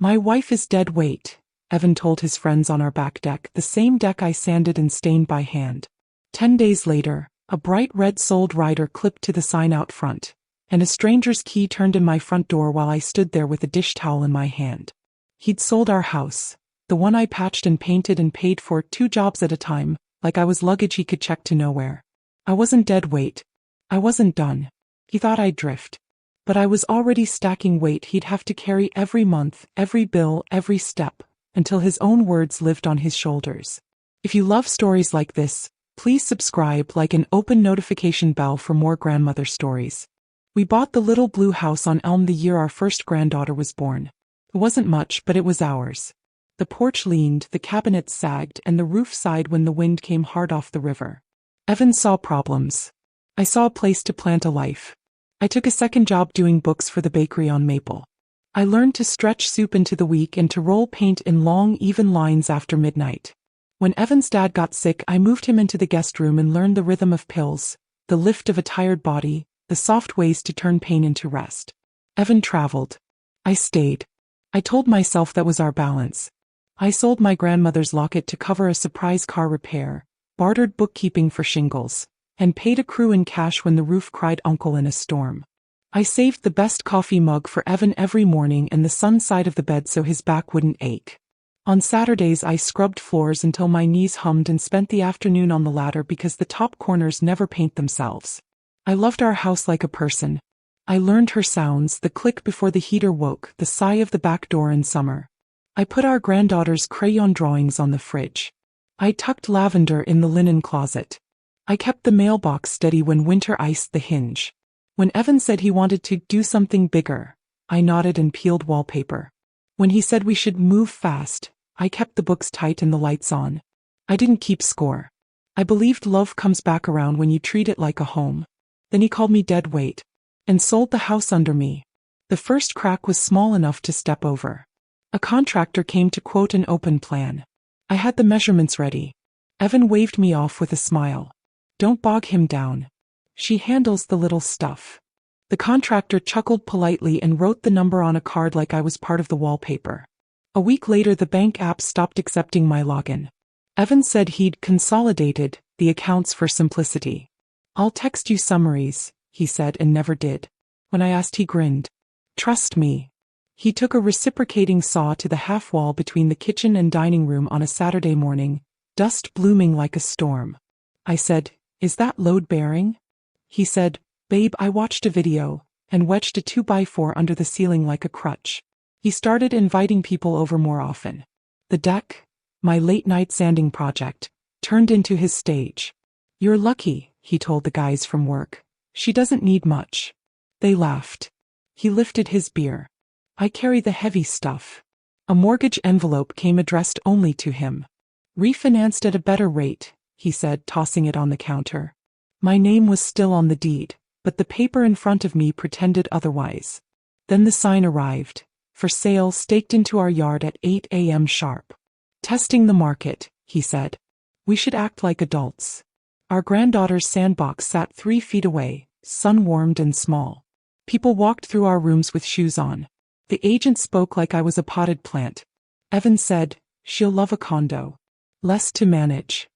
My wife is dead weight, Evan told his friends on our back deck, the same deck I sanded and stained by hand. 10 days later, a bright red sold rider clipped to the sign out front, and a stranger's key turned in my front door while I stood there with a dish towel in my hand. He'd sold our house, the one I patched and painted and paid for 2 jobs at a time, like I was luggage he could check to nowhere. I wasn't dead weight. I wasn't done. He thought I'd drift. But I was already stacking weight he'd have to carry every month, every bill, every step, until his own words lived on his shoulders. If you love stories like this, please subscribe, like, and open notification bell for more grandmother stories. We bought the little blue house on Elm the year our first granddaughter was born. It wasn't much, but it was ours. The porch leaned, the cabinets sagged, and the roof sighed when the wind came hard off the river. Evan saw problems. I saw a place to plant a life. I took a second job doing books for the bakery on Maple. I learned to stretch soup into the week and to roll paint in long, even lines after midnight. When Evan's dad got sick, I moved him into the guest room and learned the rhythm of pills, the lift of a tired body, the soft ways to turn pain into rest. Evan traveled. I stayed. I told myself that was our balance. I sold my grandmother's locket to cover a surprise car repair, bartered bookkeeping for shingles, and paid a crew in cash when the roof cried uncle in a storm. I saved the best coffee mug for Evan every morning and the sun side of the bed so his back wouldn't ache. On Saturdays I scrubbed floors until my knees hummed and spent the afternoon on the ladder because the top corners never paint themselves. I loved our house like a person. I learned her sounds, the click before the heater woke, the sigh of the back door in summer. I put our granddaughter's crayon drawings on the fridge. I tucked lavender in the linen closet. I kept the mailbox steady when winter iced the hinge. When Evan said he wanted to do something bigger, I nodded and peeled wallpaper. When he said we should move fast, I kept the books tight and the lights on. I didn't keep score. I believed love comes back around when you treat it like a home. Then he called me dead weight and sold the house under me. The first crack was small enough to step over. A contractor came to quote an open plan. I had the measurements ready. Evan waved me off with a smile. Don't bog him down. She handles the little stuff. The contractor chuckled politely and wrote the number on a card like I was part of the wallpaper. A week later the bank app stopped accepting my login. Evan said he'd consolidated the accounts for simplicity. I'll text you summaries, he said, and never did. When I asked, he grinned. Trust me. He took a reciprocating saw to the half wall between the kitchen and dining room on a Saturday morning, dust blooming like a storm. I said, Is that load-bearing? He said, Babe, I watched a video, and wedged a 2x4 under the ceiling like a crutch. He started inviting people over more often. The deck, my late-night sanding project, turned into his stage. You're lucky, he told the guys from work. She doesn't need much. They laughed. He lifted his beer. I carry the heavy stuff. A mortgage envelope came addressed only to him. Refinanced at a better rate, he said, tossing it on the counter. My name was still on the deed, but the paper in front of me pretended otherwise. Then the sign arrived. For sale, staked into our yard at 8 a.m. sharp. Testing the market, he said. We should act like adults. Our granddaughter's sandbox sat 3 feet away, sun-warmed and small. People walked through our rooms with shoes on. The agent spoke like I was a potted plant. Evan said, She'll love a condo. Less to manage.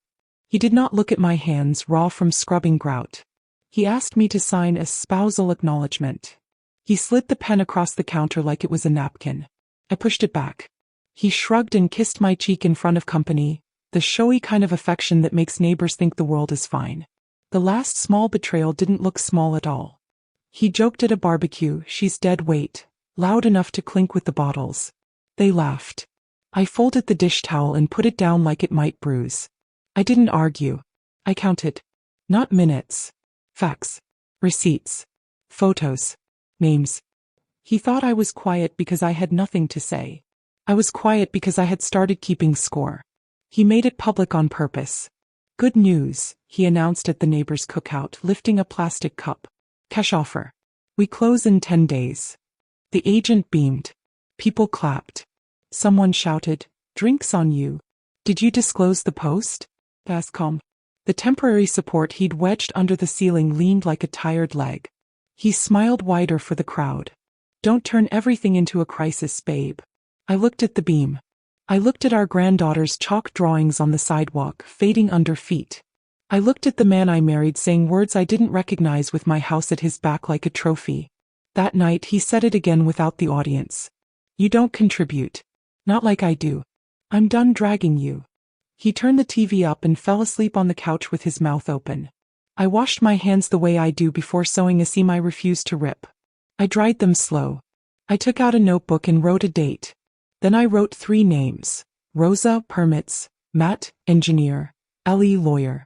He did not look at my hands, raw from scrubbing grout. He asked me to sign a spousal acknowledgement. He slid the pen across the counter like it was a napkin. I pushed it back. He shrugged and kissed my cheek in front of company, the showy kind of affection that makes neighbors think the world is fine. The last small betrayal didn't look small at all. He joked at a barbecue, She's dead weight, loud enough to clink with the bottles. They laughed. I folded the dish towel and put it down like it might bruise. I didn't argue. I counted. Not minutes. Facts. Receipts. Photos. Names. He thought I was quiet because I had nothing to say. I was quiet because I had started keeping score. He made it public on purpose. Good news, he announced at the neighbor's cookout, lifting a plastic cup. Cash offer. We close in 10 days. The agent beamed. People clapped. Someone shouted, Drinks on you. Did you disclose the post? Asked Com. The temporary support he'd wedged under the ceiling leaned like a tired leg. He smiled wider for the crowd. Don't turn everything into a crisis, babe. I looked at the beam. I looked at our granddaughter's chalk drawings on the sidewalk, fading under feet. I looked at the man I married saying words I didn't recognize with my house at his back like a trophy. That night he said it again without the audience. You don't contribute. Not like I do. I'm done dragging you. He turned the TV up and fell asleep on the couch with his mouth open. I washed my hands the way I do before sewing a seam I refused to rip. I dried them slow. I took out a notebook and wrote a date. Then I wrote 3 names. Rosa, permits, Matt, engineer, Ellie, lawyer.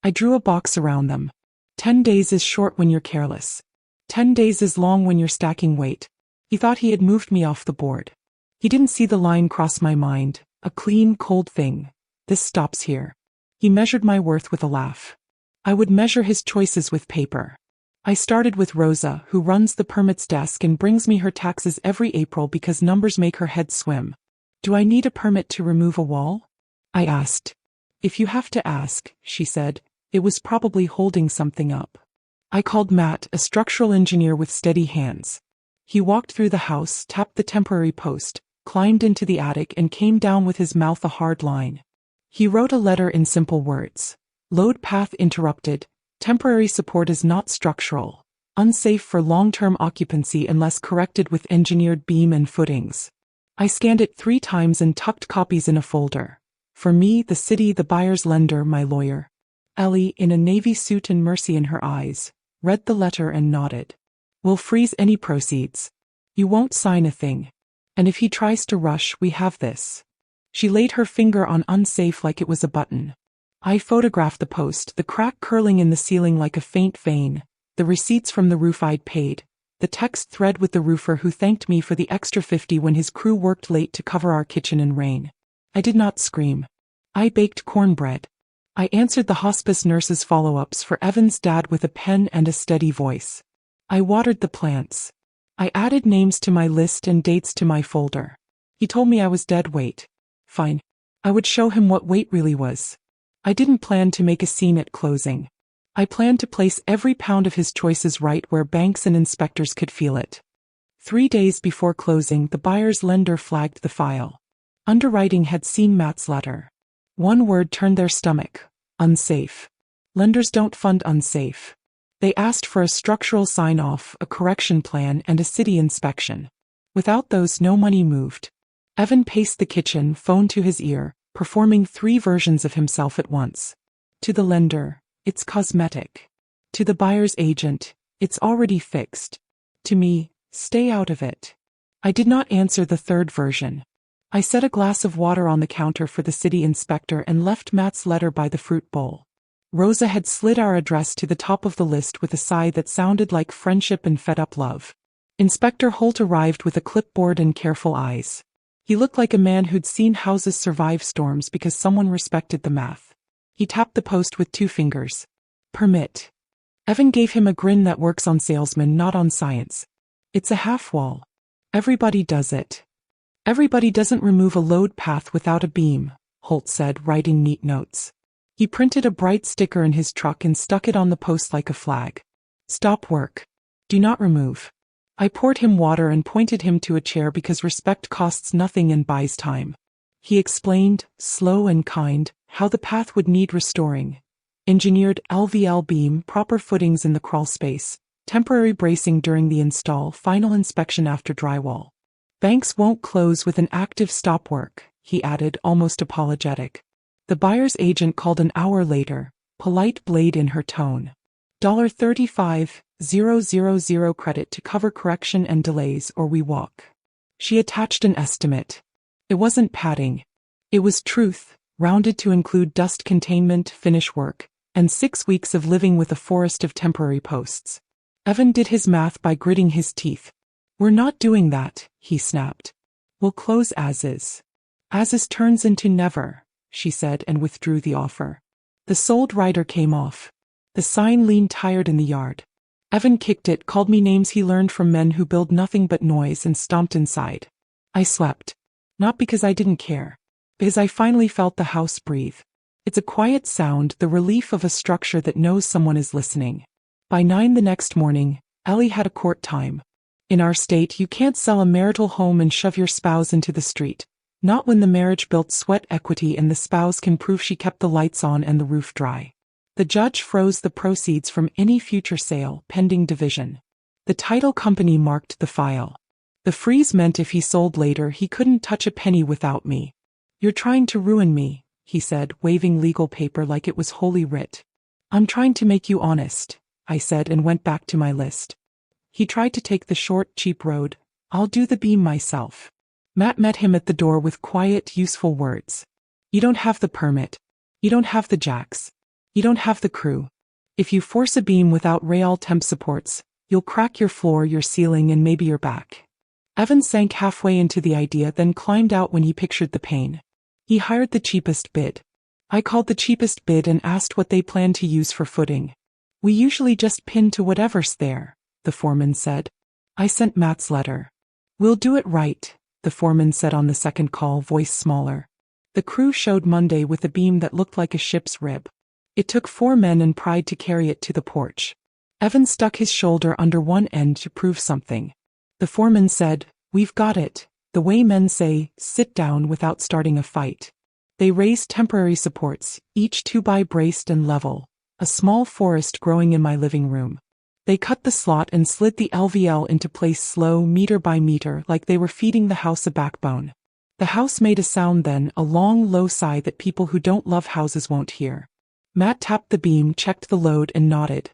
I drew a box around them. 10 days is short when you're careless. 10 days is long when you're stacking weight. He thought he had moved me off the board. He didn't see the line cross my mind, a clean, cold thing. This stops here. He measured my worth with a laugh. I would measure his choices with paper. I started with Rosa, who runs the permits desk and brings me her taxes every April because numbers make her head swim. Do I need a permit to remove a wall? I asked. If you have to ask, she said. It was probably holding something up. I called Matt, a structural engineer with steady hands. He walked through the house, tapped the temporary post, climbed into the attic and came down with his mouth a hard line. He wrote a letter in simple words. Load path interrupted. Temporary support is not structural. Unsafe for long-term occupancy unless corrected with engineered beam and footings. I scanned it 3 times and tucked copies in a folder. For me, the city, the buyer's lender, my lawyer. Ellie, in a navy suit and mercy in her eyes, read the letter and nodded. We'll freeze any proceeds. You won't sign a thing. And if he tries to rush, we have this. She laid her finger on unsafe like it was a button. I photographed the post, the crack curling in the ceiling like a faint vein, the receipts from the roof I'd paid, the text thread with the roofer who thanked me for the extra 50 when his crew worked late to cover our kitchen in rain. I did not scream. I baked cornbread. I answered the hospice nurse's follow-ups for Evan's dad with a pen and a steady voice. I watered the plants. I added names to my list and dates to my folder. He told me I was dead weight. Fine. I would show him what weight really was. I didn't plan to make a scene at closing. I planned to place every pound of his choices right where banks and inspectors could feel it. 3 days before closing, the buyer's lender flagged the file. Underwriting had seen Matt's letter. One word turned their stomach. Unsafe. Lenders don't fund unsafe. They asked for a structural sign-off, a correction plan, and a city inspection. Without those, no money moved. Evan paced the kitchen, phone to his ear, performing 3 versions of himself at once. To the lender, it's cosmetic. To the buyer's agent, it's already fixed. To me, stay out of it. I did not answer the 3rd version. I set a glass of water on the counter for the city inspector and left Matt's letter by the fruit bowl. Rosa had slid our address to the top of the list with a sigh that sounded like friendship and fed-up love. Inspector Holt arrived with a clipboard and careful eyes. He looked like a man who'd seen houses survive storms because someone respected the math. He tapped the post with 2 fingers. Permit. Evan gave him a grin that works on salesmen, not on science. It's a half wall. Everybody does it. Everybody doesn't remove a load path without a beam, Holt said, writing neat notes. He printed a bright sticker in his truck and stuck it on the post like a flag. Stop work. Do not remove. I poured him water and pointed him to a chair because respect costs nothing and buys time. He explained, slow and kind, how the path would need restoring. Engineered LVL beam, proper footings in the crawl space, temporary bracing during the install, final inspection after drywall. Banks won't close with an active stop work, he added, almost apologetic. The buyer's agent called an hour later, polite blade in her tone. $35,000 credit to cover correction and delays or we walk. She attached an estimate. It wasn't padding. It was truth, rounded to include dust containment, finish work, and 6 weeks of living with a forest of temporary posts. Evan did his math by gritting his teeth. We're not doing that, he snapped. We'll close as is. As is turns into never, she said and withdrew the offer. The sold rider came off. The sign leaned tired in the yard. Evan kicked it, called me names he learned from men who build nothing but noise, and stomped inside. I slept. Not because I didn't care. Because I finally felt the house breathe. It's a quiet sound, the relief of a structure that knows someone is listening. By 9 the next morning, Ellie had a court time. In our state, you can't sell a marital home and shove your spouse into the street. Not when the marriage built sweat equity and the spouse can prove she kept the lights on and the roof dry. The judge froze the proceeds from any future sale, pending division. The title company marked the file. The freeze meant if he sold later, he couldn't touch a penny without me. "You're trying to ruin me," he said, waving legal paper like it was holy writ. "I'm trying to make you honest," I said, and went back to my list. He tried to take the short, cheap road. "I'll do the beam myself." Matt met him at the door with quiet, useful words. "You don't have the permit. You don't have the jacks. You don't have the crew. If you force a beam without rail temp supports, you'll crack your floor, your ceiling, and maybe your back." Evan sank halfway into the idea, then climbed out when he pictured the pain. He hired the cheapest bid. I called the cheapest bid and asked what they planned to use for footing. "We usually just pin to whatever's there," the foreman said. I sent Matt's letter. "We'll do it right," the foreman said on the second call, voice smaller. The crew showed Monday with a beam that looked like a ship's rib. It took 4 men and pride to carry it to the porch. Evan stuck his shoulder under one end to prove something. The foreman said, "We've got it," the way men say, "sit down," without starting a fight. They raised temporary supports, each 2x braced and level, a small forest growing in my living room. They cut the slot and slid the LVL into place slow, meter by meter, like they were feeding the house a backbone. The house made a sound then, a long, low sigh that people who don't love houses won't hear. Matt tapped the beam, checked the load, and nodded.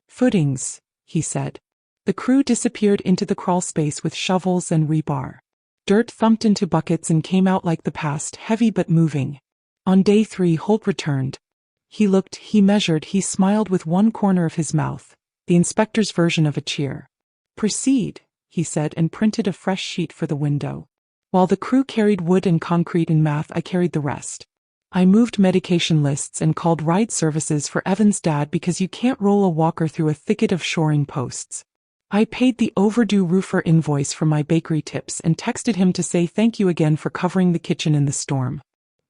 "Footings," he said. The crew disappeared into the crawl space with shovels and rebar. Dirt thumped into buckets and came out like the past, heavy but moving. On day 3, Holt returned. He looked, he measured, he smiled with one corner of his mouth, the inspector's version of a cheer. "Proceed," he said, and printed a fresh sheet for the window. While the crew carried wood and concrete and math, I carried the rest. I moved medication lists and called ride services for Evan's dad because you can't roll a walker through a thicket of shoring posts. I paid the overdue roofer invoice from my bakery tips and texted him to say thank you again for covering the kitchen in the storm.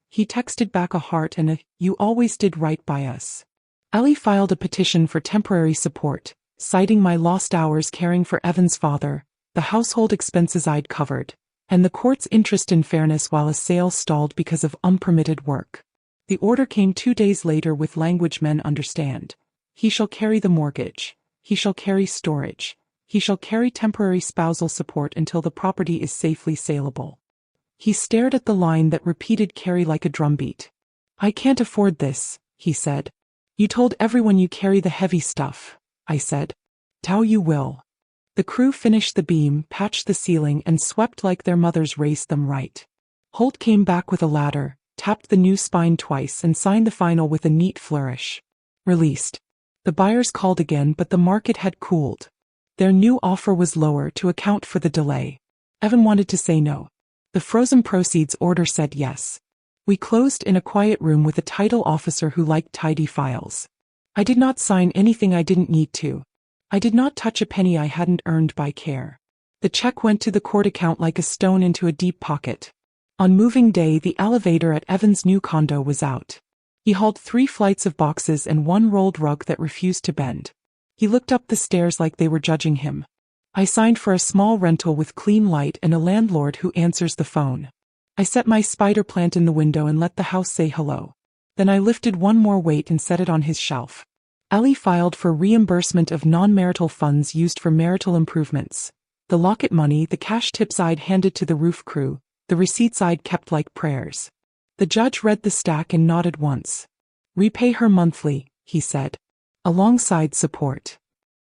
He texted back a heart and a, "You always did right by us." Ellie filed a petition for temporary support, citing my lost hours caring for Evan's father, the household expenses I'd covered, and the court's interest in fairness while a sale stalled because of unpermitted work. The order came 2 days later with language men understand. He shall carry the mortgage. He shall carry storage. He shall carry temporary spousal support until the property is safely saleable. He stared at the line that repeated carry like a drumbeat. "I can't afford this," he said. "You told everyone you carry the heavy stuff," I said. "Tao you will." The crew finished the beam, patched the ceiling, and swept like their mothers raised them right. Holt came back with a ladder, tapped the new spine twice, and signed the final with a neat flourish. Released. The buyers called again, but the market had cooled. Their new offer was lower to account for the delay. Evan wanted to say no. The frozen proceeds order said yes. We closed in a quiet room with a title officer who liked tidy files. I did not sign anything I didn't need to. I did not touch a penny I hadn't earned by care. The check went to the court account like a stone into a deep pocket. On moving day, the elevator at Evan's new condo was out. He hauled 3 flights of boxes and 1 rolled rug that refused to bend. He looked up the stairs like they were judging him. I signed for a small rental with clean light and a landlord who answers the phone. I set my spider plant in the window and let the house say hello. Then I lifted 1 more weight and set it on his shelf. Ellie filed for reimbursement of non-marital funds used for marital improvements. The locket money, the cash tips I'd handed to the roof crew, the receipts I'd kept like prayers. The judge read the stack and nodded once. "Repay her monthly," he said. "Alongside support.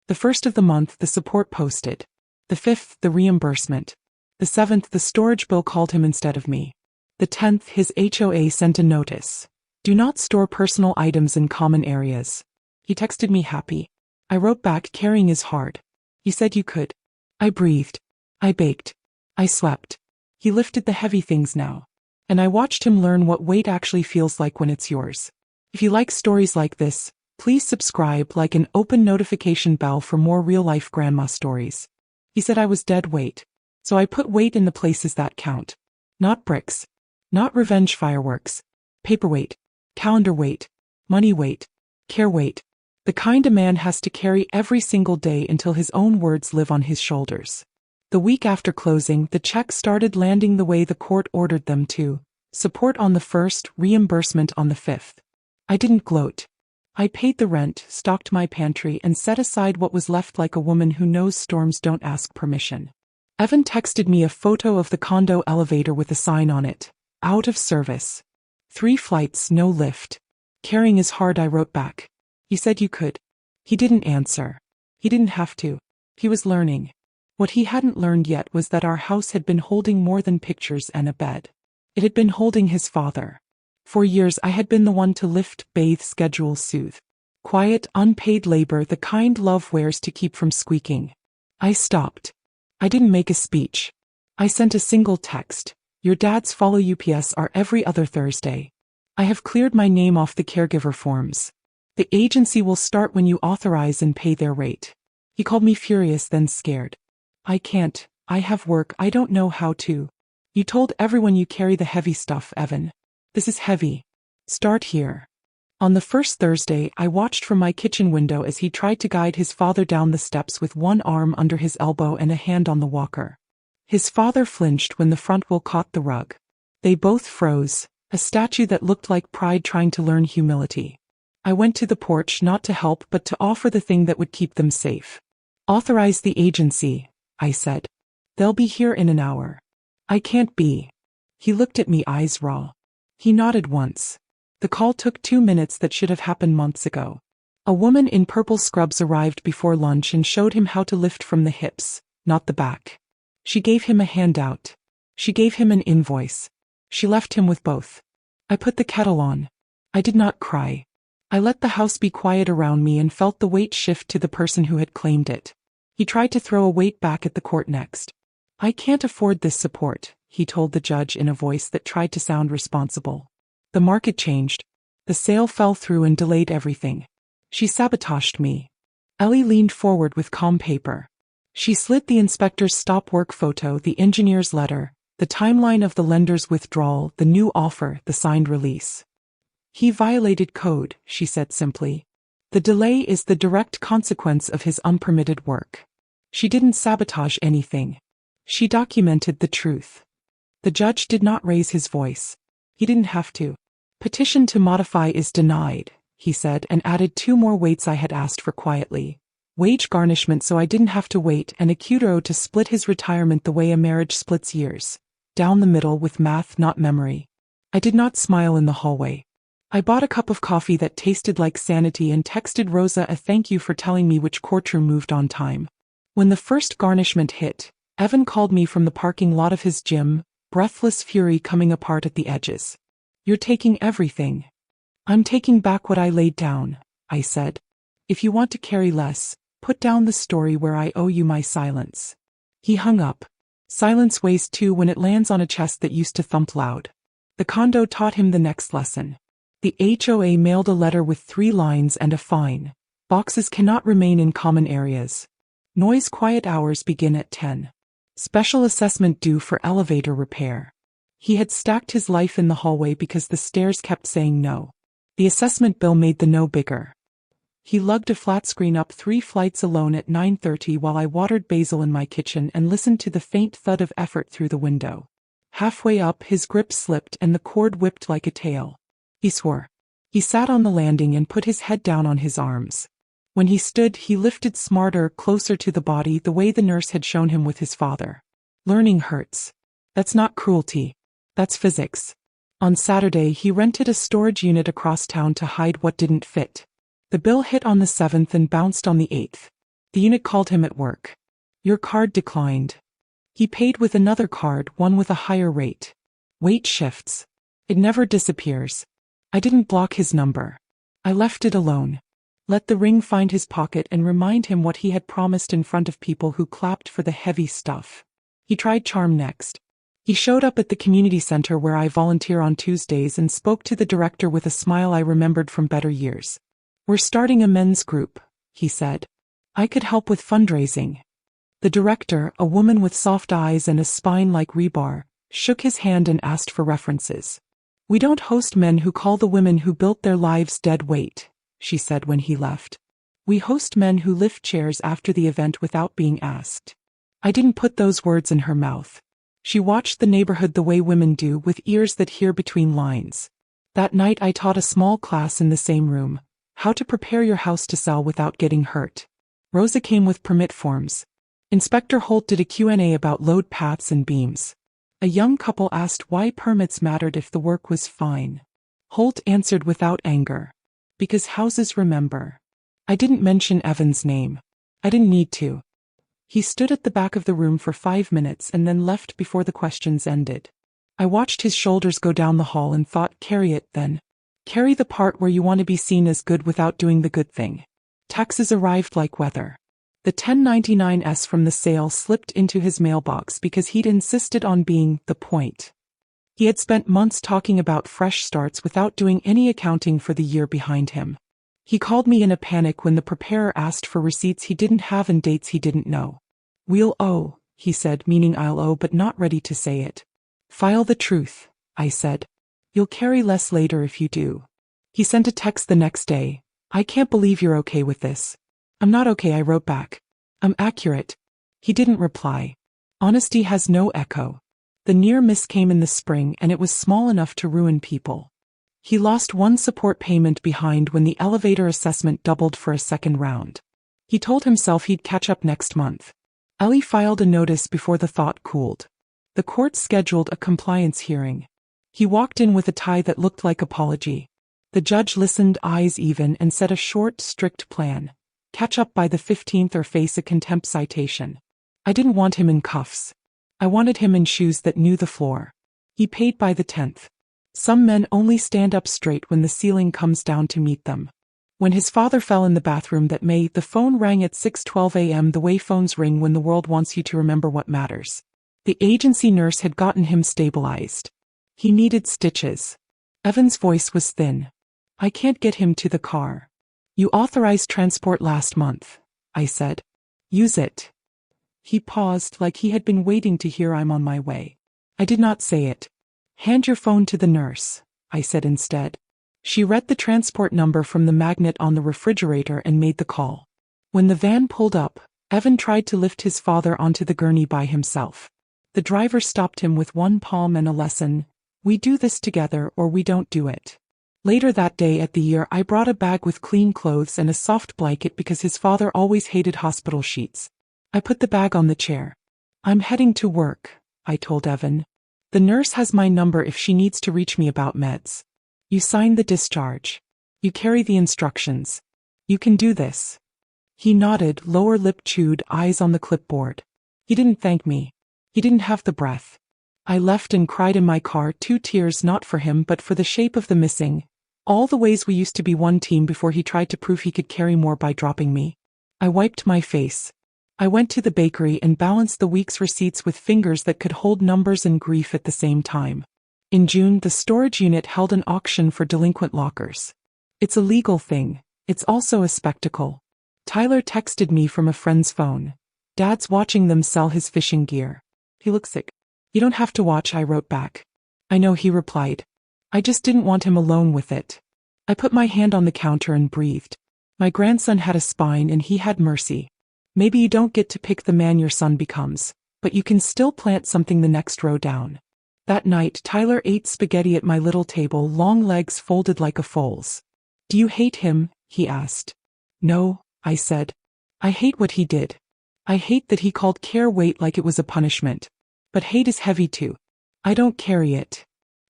The 1st of the month the support posted. The 5th the reimbursement. The 7th the storage bill called him instead of me. The 10th his HOA sent a notice. Do not store personal items in common areas." He texted me happy. I wrote back, "Carrying is hard. You said you could." I breathed. I baked. I slept. He lifted the heavy things now. And I watched him learn what weight actually feels like when it's yours. If you like stories like this, please subscribe, like an open notification bell for more real-life grandma stories. He said I was dead weight. So I put weight in the places that count. Not bricks. Not revenge fireworks. Paperweight. Calendar weight. Money weight. Care weight. The kind a man has to carry every single day until his own words live on his shoulders. The week after closing, the checks started landing the way the court ordered them to. Support on the 1st, reimbursement on the 5th. I didn't gloat. I paid the rent, stocked my pantry, and set aside what was left like a woman who knows storms don't ask permission. Evan texted me a photo of the condo elevator with a sign on it. Out of service. 3 flights, no lift. Carrying is hard, I wrote back. You said you could. He didn't answer. He didn't have to. He was learning. What he hadn't learned yet was that our house had been holding more than pictures and a bed. It had been holding his father. For years I had been the one to lift, bathe, schedule, soothe. Quiet, unpaid labor, the kind love wears to keep from squeaking. I stopped. I didn't make a speech. I sent a single text. Your dad's follow UPS are every other Thursday. I have cleared my name off the caregiver forms. The agency will start when you authorize and pay their rate. He called me furious, then scared. I can't. I have work. I don't know how to. You told everyone you carry the heavy stuff, Evan. This is heavy. Start here. On the first Thursday, I watched from my kitchen window as he tried to guide his father down the steps with one arm under his elbow and a hand on the walker. His father flinched when the front wheel caught the rug. They both froze, a statue that looked like pride trying to learn humility. I went to the porch not to help but to offer the thing that would keep them safe. Authorize the agency, I said. They'll be here in an hour. I can't be. He looked at me, eyes raw. He nodded once. The call took 2 minutes that should have happened months ago. A woman in purple scrubs arrived before lunch and showed him how to lift from the hips, not the back. She gave him a handout. She gave him an invoice. She left him with both. I put the kettle on. I did not cry. I let the house be quiet around me and felt the weight shift to the person who had claimed it. He tried to throw a weight back at the court next. I can't afford this support, he told the judge in a voice that tried to sound responsible. The market changed. The sale fell through and delayed everything. She sabotaged me. Ellie leaned forward with calm paper. She slid the inspector's stop work photo, the engineer's letter, the timeline of the lender's withdrawal, the new offer, the signed release. He violated code, she said simply. The delay is the direct consequence of his unpermitted work. She didn't sabotage anything. She documented the truth. The judge did not raise his voice. He didn't have to. Petition to modify is denied, he said, and added 2 more weights I had asked for quietly. Wage garnishment so I didn't have to wait, and a Cutero to split his retirement the way a marriage splits years. Down the middle with math, not memory. I did not smile in the hallway. I bought a cup of coffee that tasted like sanity and texted Rosa a thank you for telling me which courtroom moved on time. When the first garnishment hit, Evan called me from the parking lot of his gym, breathless fury coming apart at the edges. You're taking everything. I'm taking back what I laid down, I said. If you want to carry less, put down the story where I owe you my silence. He hung up. Silence weighs too when it lands on a chest that used to thump loud. The condo taught him the next lesson. The HOA mailed a letter with 3 lines and a fine. Boxes cannot remain in common areas. Noise quiet hours begin at 10. Special assessment due for elevator repair. He had stacked his life in the hallway because the stairs kept saying no. The assessment bill made the no bigger. He lugged a flat screen up 3 flights alone at 9:30 while I watered basil in my kitchen and listened to the faint thud of effort through the window. Halfway up, his grip slipped and the cord whipped like a tail. He swore. He sat on the landing and put his head down on his arms. When he stood, he lifted smarter, closer to the body, the way the nurse had shown him with his father. Learning hurts. That's not cruelty. That's physics. On Saturday, he rented a storage unit across town to hide what didn't fit. The bill hit on the 7th and bounced on the 8th. The unit called him at work. Your card declined. He paid with another card, one with a higher rate. Weight shifts. It never disappears. I didn't block his number. I left it alone. Let the ring find his pocket and remind him what he had promised in front of people who clapped for the heavy stuff. He tried charm next. He showed up at the community center where I volunteer on Tuesdays and spoke to the director with a smile I remembered from better years. We're starting a men's group, he said. I could help with fundraising. The director, a woman with soft eyes and a spine like rebar, shook his hand and asked for references. We don't host men who call the women who built their lives dead weight, she said when he left. We host men who lift chairs after the event without being asked. I didn't put those words in her mouth. She watched the neighborhood the way women do, with ears that hear between lines. That night I taught a small class in the same room, how to prepare your house to sell without getting hurt. Rosa came with permit forms. Inspector Holt did a Q&A about load paths and beams. A young couple asked why permits mattered if the work was fine. Holt answered without anger. Because houses remember. I didn't mention Evan's name. I didn't need to. He stood at the back of the room for 5 minutes and then left before the questions ended. I watched his shoulders go down the hall and thought, carry it then. Carry the part where you want to be seen as good without doing the good thing. Taxes arrived like weather. The 1099s from the sale slipped into his mailbox because he'd insisted on being the point. He had spent months talking about fresh starts without doing any accounting for the year behind him. He called me in a panic when the preparer asked for receipts he didn't have and dates he didn't know. We'll owe, he said, meaning I'll owe, but not ready to say it. File the truth, I said. You'll carry less later if you do. He sent a text the next day. I can't believe you're okay with this. I'm not okay, I wrote back. I'm accurate. He didn't reply. Honesty has no echo. The near miss came in the spring and it was small enough to ruin people. He lost one support payment behind when the elevator assessment doubled for a second round. He told himself he'd catch up next month. Ellie filed a notice before the thought cooled. The court scheduled a compliance hearing. He walked in with a tie that looked like apology. The judge listened, eyes even, and said a short, strict plan. Catch up by the 15th or face a contempt citation. I didn't want him in cuffs. I wanted him in shoes that knew the floor. He paid by the 10th. Some men only stand up straight when the ceiling comes down to meet them. When his father fell in the bathroom that May, the phone rang at 6:12 a.m. the way phones ring when the world wants you to remember what matters. The agency nurse had gotten him stabilized. He needed stitches. Evan's voice was thin. I can't get him to the car. You authorized transport last month, I said. Use it. He paused like he had been waiting to hear I'm on my way. I did not say it. Hand your phone to the nurse, I said instead. She read the transport number from the magnet on the refrigerator and made the call. When the van pulled up, Evan tried to lift his father onto the gurney by himself. The driver stopped him with one palm and a lesson. We do this together or we don't do it. Later that day at the year I brought a bag with clean clothes and a soft blanket because his father always hated hospital sheets. I put the bag on the chair. I'm heading to work, I told Evan. The nurse has my number if she needs to reach me about meds. You sign the discharge. You carry the instructions. You can do this. He nodded, lower lip chewed, eyes on the clipboard. He didn't thank me. He didn't have the breath. I left and cried in my car, 2 tears not for him but for the shape of the missing. All the ways we used to be one team before he tried to prove he could carry more by dropping me. I wiped my face. I went to the bakery and balanced the week's receipts with fingers that could hold numbers and grief at the same time. In June, the storage unit held an auction for delinquent lockers. It's a legal thing. It's also a spectacle. Tyler texted me from a friend's phone. Dad's watching them sell his fishing gear. He looks sick. You don't have to watch, I wrote back. I know, he replied. I just didn't want him alone with it. I put my hand on the counter and breathed. My grandson had a spine and he had mercy. Maybe you don't get to pick the man your son becomes, but you can still plant something the next row down. That night, Tyler ate spaghetti at my little table, long legs folded like a foal's. Do you hate him? He asked. No, I said. I hate what he did. I hate that he called care weight like it was a punishment. But hate is heavy too. I don't carry it.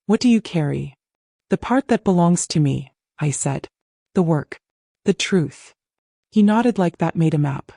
What do you carry? The part that belongs to me, I said. The work. The truth. He nodded like that made a map.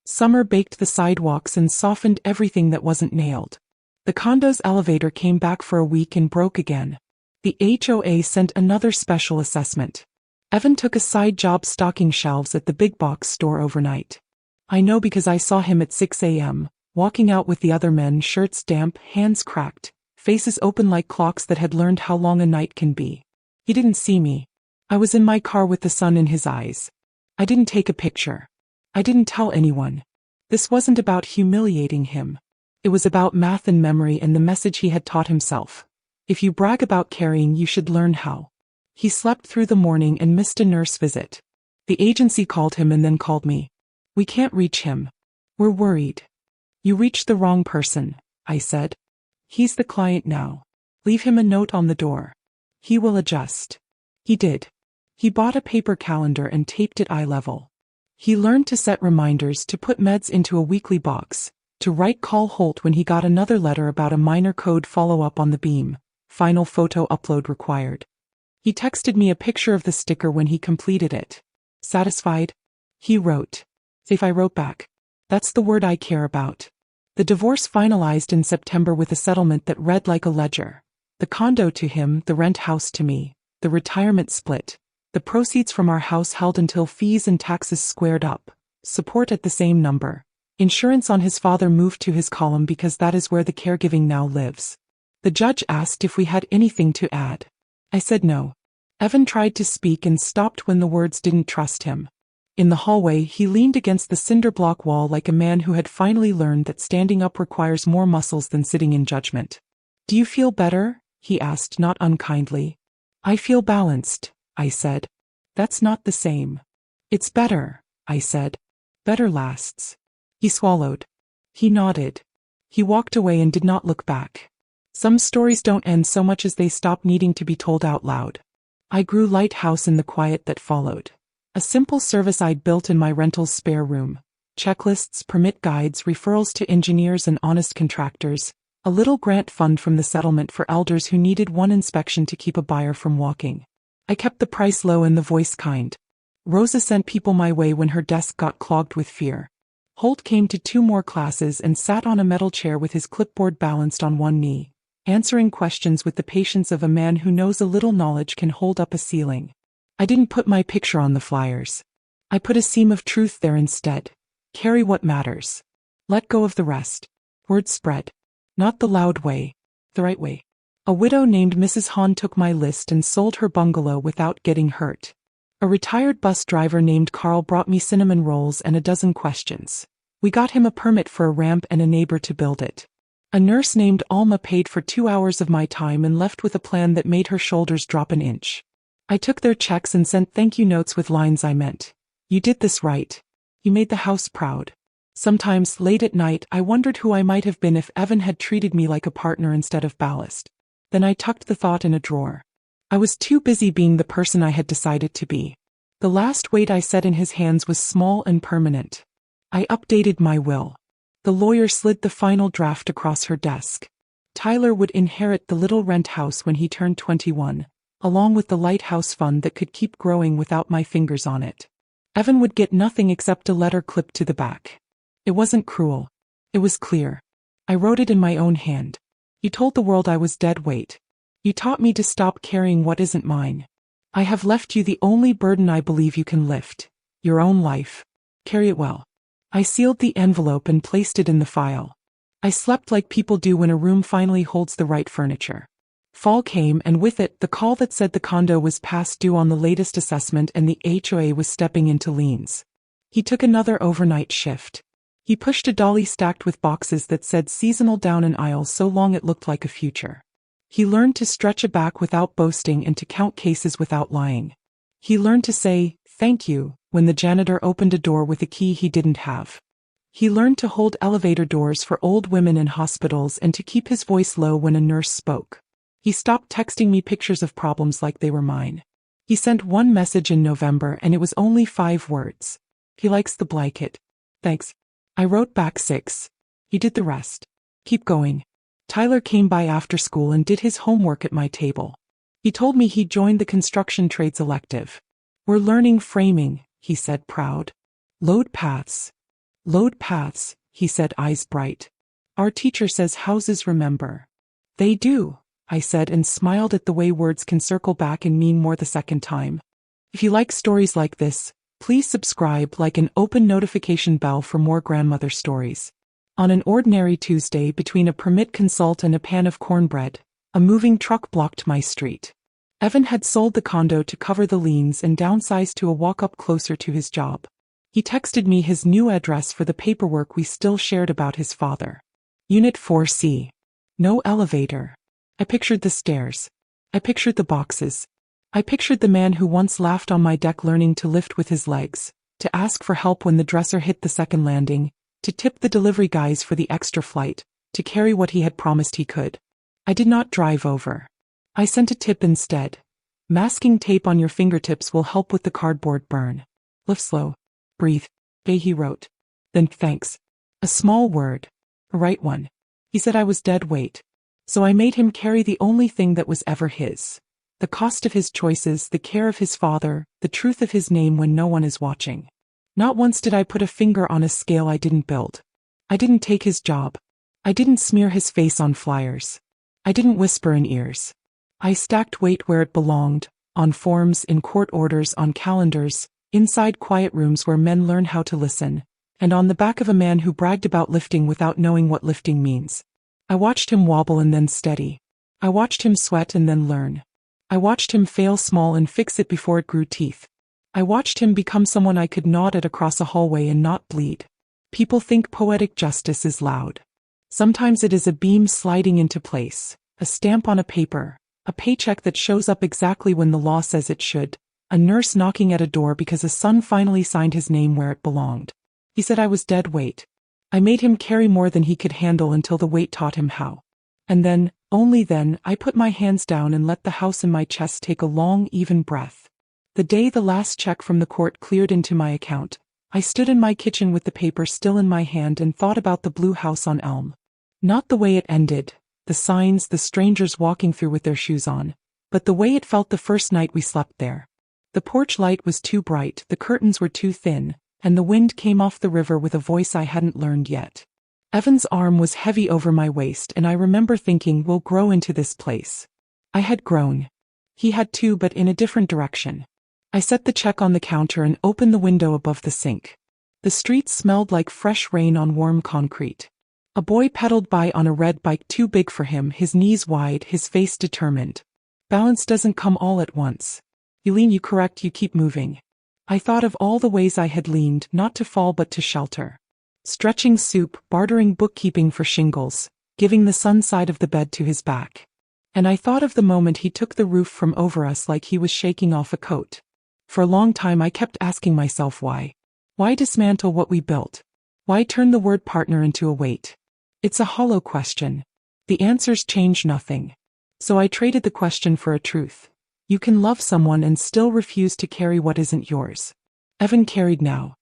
Summer baked the sidewalks and softened everything that wasn't nailed. The condo's elevator came back for a week and broke again. The HOA sent another special assessment. Evan took a side job stocking shelves at the big box store overnight. I know because I saw him at 6 a.m., walking out with the other men, shirts damp, hands cracked, faces open like clocks that had learned how long a night can be. He didn't see me. I was in my car with the sun in his eyes. I didn't take a picture. I didn't tell anyone. This wasn't about humiliating him. It was about math and memory and the message he had taught himself. If you brag about carrying, you should learn how. He slept through the morning and missed a nurse visit. The agency called him and then called me. We can't reach him. We're worried. You reached the wrong person, I said. He's the client now. Leave him a note on the door. He will adjust. He did. He bought a paper calendar and taped it eye level. He learned to set reminders to put meds into a weekly box, to write call Holt when he got another letter about a minor code follow-up on the beam, final photo upload required. He texted me a picture of the sticker when he completed it. Satisfied? He wrote. Safe. I wrote back. That's the word I care about. The divorce finalized in September with a settlement that read like a ledger. The condo to him, the rent house to me, the retirement split, the proceeds from our house held until fees and taxes squared up, support at the same number, insurance on his father moved to his column because that is where the caregiving now lives. The judge asked if we had anything to add. I said no. Evan tried to speak and stopped when the words didn't trust him. In the hallway, he leaned against the cinder block wall like a man who had finally learned that standing up requires more muscles than sitting in judgment. Do you feel better? He asked, not unkindly. I feel balanced, I said. That's not the same. It's better, I said. Better lasts. He swallowed. He nodded. He walked away and did not look back. Some stories don't end so much as they stop needing to be told out loud. I grew lighthouse in the quiet that followed. A simple service I'd built in my rental's spare room. Checklists, permit guides, referrals to engineers and honest contractors. A little grant fund from the settlement for elders who needed one inspection to keep a buyer from walking. I kept the price low and the voice kind. Rosa sent people my way when her desk got clogged with fear. Holt came to 2 more classes and sat on a metal chair with his clipboard balanced on one knee, answering questions with the patience of a man who knows a little knowledge can hold up a ceiling. I didn't put my picture on the flyers. I put a seam of truth there instead. Carry what matters. Let go of the rest. Word spread. Not the loud way. The right way. A widow named Mrs. Hahn took my list and sold her bungalow without getting hurt. A retired bus driver named Carl brought me cinnamon rolls and a dozen questions. We got him a permit for a ramp and a neighbor to build it. A nurse named Alma paid for 2 hours of my time and left with a plan that made her shoulders drop an inch. I took their checks and sent thank you notes with lines I meant. You did this right. You made the house proud. Sometimes, late at night, I wondered who I might have been if Evan had treated me like a partner instead of ballast. Then I tucked the thought in a drawer. I was too busy being the person I had decided to be. The last weight I set in his hands was small and permanent. I updated my will. The lawyer slid the final draft across her desk. Tyler would inherit the little rent house when he turned 21, along with the lighthouse fund that could keep growing without my fingers on it. Evan would get nothing except a letter clipped to the back. It wasn't cruel. It was clear. I wrote it in my own hand. You told the world I was dead weight. You taught me to stop carrying what isn't mine. I have left you the only burden I believe you can lift. Your own life. Carry it well. I sealed the envelope and placed it in the file. I slept like people do when a room finally holds the right furniture. Fall came and with it the call that said the condo was past due on the latest assessment and the HOA was stepping into liens. He took another overnight shift. He pushed a dolly stacked with boxes that said seasonal down an aisle so long it looked like a future. He learned to stretch a back without boasting and to count cases without lying. He learned to say, thank you, when the janitor opened a door with a key he didn't have. He learned to hold elevator doors for old women in hospitals and to keep his voice low when a nurse spoke. He stopped texting me pictures of problems like they were mine. He sent one message in November and it was only 5 words. He likes the blanket. Thanks. I wrote back 6. He did the rest. Keep going. Tyler came by after school and did his homework at my table. He told me he joined the construction trades elective. We're learning framing, he said, proud. Load paths. Load paths, he said, eyes bright. Our teacher says houses remember. They do, I said and smiled at the way words can circle back and mean more the second time. If you like stories like this, please subscribe, like an open notification bell for more grandmother stories. On an ordinary Tuesday between a permit consult and a pan of cornbread, a moving truck blocked my street. Evan had sold the condo to cover the liens and downsized to a walk-up closer to his job. He texted me his new address for the paperwork we still shared about his father. Unit 4C. No elevator. I pictured the stairs. I pictured the boxes. I pictured the man who once laughed on my deck learning to lift with his legs, to ask for help when the dresser hit the second landing, to tip the delivery guys for the extra flight, to carry what he had promised he could. I did not drive over. I sent a tip instead. Masking tape on your fingertips will help with the cardboard burn. Live slow. Breathe. He wrote. Then thanks. A small word. A right one. He said I was dead weight. So I made him carry the only thing that was ever his. The cost of his choices, the care of his father, the truth of his name when no one is watching. Not once did I put a finger on a scale I didn't build. I didn't take his job. I didn't smear his face on flyers. I didn't whisper in ears. I stacked weight where it belonged, on forms, in court orders, on calendars, inside quiet rooms where men learn how to listen, and on the back of a man who bragged about lifting without knowing what lifting means. I watched him wobble and then steady. I watched him sweat and then learn. I watched him fail small and fix it before it grew teeth. I watched him become someone I could nod at across a hallway and not bleed. People think poetic justice is loud. Sometimes it is a beam sliding into place, a stamp on a paper, a paycheck that shows up exactly when the law says it should, a nurse knocking at a door because a son finally signed his name where it belonged. He said I was dead weight. I made him carry more than he could handle until the weight taught him how. And then, only then, I put my hands down and let the house in my chest take a long, even breath. The day the last check from the court cleared into my account, I stood in my kitchen with the paper still in my hand and thought about the blue house on Elm. Not the way it ended, the signs, the strangers walking through with their shoes on, but the way it felt the first night we slept there. The porch light was too bright, the curtains were too thin, and the wind came off the river with a voice I hadn't learned yet. Evan's arm was heavy over my waist, and I remember thinking, we'll grow into this place. I had grown. He had too, but in a different direction. I set the check on the counter and opened the window above the sink. The street smelled like fresh rain on warm concrete. A boy pedaled by on a red bike too big for him, his knees wide, his face determined. Balance doesn't come all at once. You lean, you correct, you keep moving. I thought of all the ways I had leaned, not to fall but to shelter. Stretching soup, bartering bookkeeping for shingles, giving the sun side of the bed to his back. And I thought of the moment he took the roof from over us like he was shaking off a coat. For a long time I kept asking myself why. Why dismantle what we built? Why turn the word partner into a weight? It's a hollow question. The answers change nothing. So I traded the question for a truth. You can love someone and still refuse to carry what isn't yours. Evan carried now.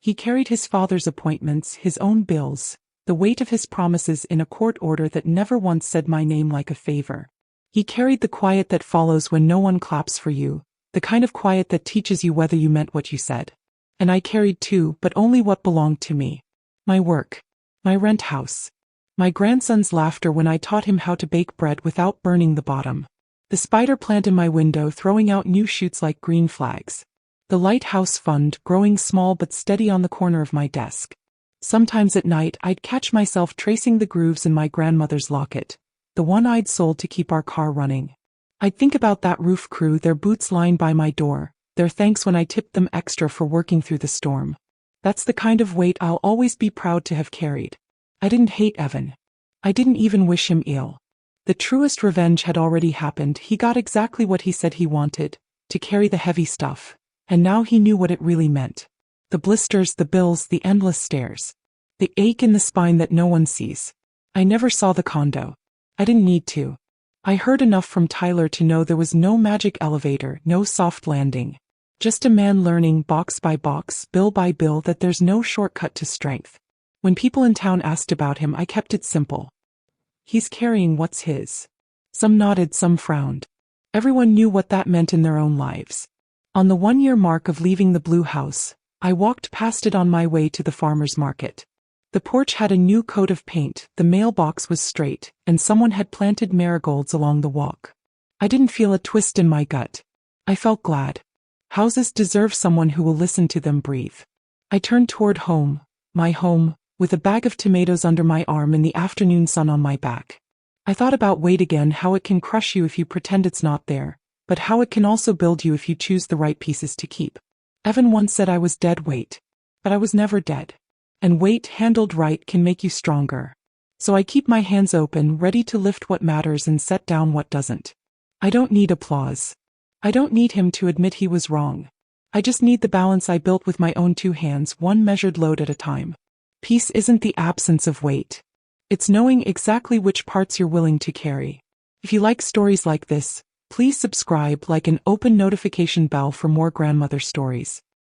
He carried his father's appointments, his own bills, the weight of his promises in a court order that never once said my name like a favor. He carried the quiet that follows when no one claps for you, the kind of quiet that teaches you whether you meant what you said. And I carried too, but only what belonged to me. My work. My rent house. My grandson's laughter when I taught him how to bake bread without burning the bottom. The spider plant in my window throwing out new shoots like green flags. The lighthouse fund growing small but steady on the corner of my desk. Sometimes at night I'd catch myself tracing the grooves in my grandmother's locket, the one I'd sold to keep our car running. I'd think about that roof crew, their boots lying by my door, their thanks when I tipped them extra for working through the storm. That's the kind of weight I'll always be proud to have carried. I didn't hate Evan. I didn't even wish him ill. The truest revenge had already happened. He got exactly what he said he wanted, to carry the heavy stuff. And now he knew what it really meant. The blisters, the bills, the endless stares. The ache in the spine that no one sees. I never saw the condo. I didn't need to. I heard enough from Tyler to know there was no magic elevator, no soft landing. Just a man learning box by box, bill by bill that there's no shortcut to strength. When people in town asked about him, I kept it simple. He's carrying what's his. Some nodded, some frowned. Everyone knew what that meant in their own lives. On the 1-year mark of leaving the blue house, I walked past it on my way to the farmer's market. The porch had a new coat of paint, the mailbox was straight, and someone had planted marigolds along the walk. I didn't feel a twist in my gut. I felt glad. Houses deserve someone who will listen to them breathe. I turned toward home, my home, with a bag of tomatoes under my arm and the afternoon sun on my back. I thought about weight again, how it can crush you if you pretend it's not there, but how it can also build you if you choose the right pieces to keep. Evan once said I was dead weight. But I was never dead. And weight handled right can make you stronger. So I keep my hands open, ready to lift what matters and set down what doesn't. I don't need applause. I don't need him to admit he was wrong. I just need the balance I built with my own 2 hands, one measured load at a time. Peace isn't the absence of weight. It's knowing exactly which parts you're willing to carry. If you like stories like this, please subscribe, like, and open notification bell for more grandmother stories.